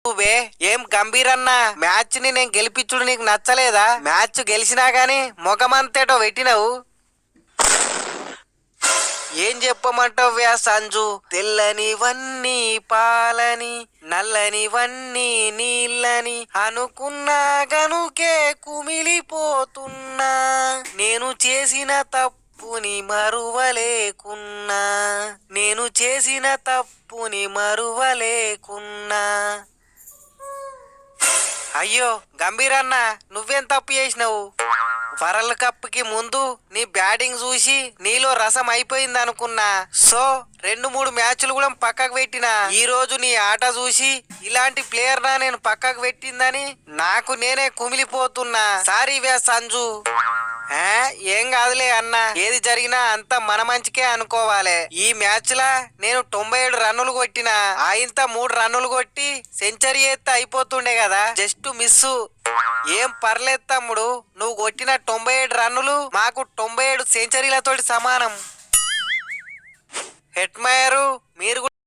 నువ్వే ఏం గంభీరన్న మ్యాచ్ ని నేను గెలిపించుడు నీకు నచ్చలేదా? మ్యాచ్ గెలిచినా గాని ముఖమంతేటో పెట్టినవు. ఏం చెప్పమంటావ్యా సంజు? తెల్లనివన్నీ పాలని నల్లనివన్నీ నీళ్ళని అనుకున్నా గనుకే కుమిలిపోతున్నా. నేను చేసిన తప్పుని మరువలేకున్నా, నేను చేసిన తప్పుని మరువలేకున్నా. అయ్యో గంభీరన్న, నువ్వేం తప్పు చేసినావు? వరల్డ్ కప్ కి ముందు నీ బ్యాటింగ్ చూసి నీలో రసం అయిపోయింది అనుకున్నా. సో 2-3 మ్యాచ్లు కూడా పక్కకు పెట్టినా. ఈ రోజు నీ ఆట చూసి ఇలాంటి ప్లేయర్ నా నేను పక్కకు పెట్టిందని నాకు నేనే కుమిలిపోతున్నా. సారీ వ్యా సంజు. ఏం కాదులే అన్న, ఏది జరిగినా అంతా మన మంచికే అనుకోవాలి. ఈ మ్యాచ్ లా నేను 97 రన్నులు కొట్టినా. ఆయంత 3 రన్నులు కొట్టి సెంచరీ ఎత్తే అయిపోతుండే కదా, జస్ట్ మిస్. ఏం పర్లేదు తమ్ముడు, నువ్వు కొట్టిన 97 రన్నులు మాకు 97 సెంచరీలతోటి సమానం. హెట్మయరు మీరు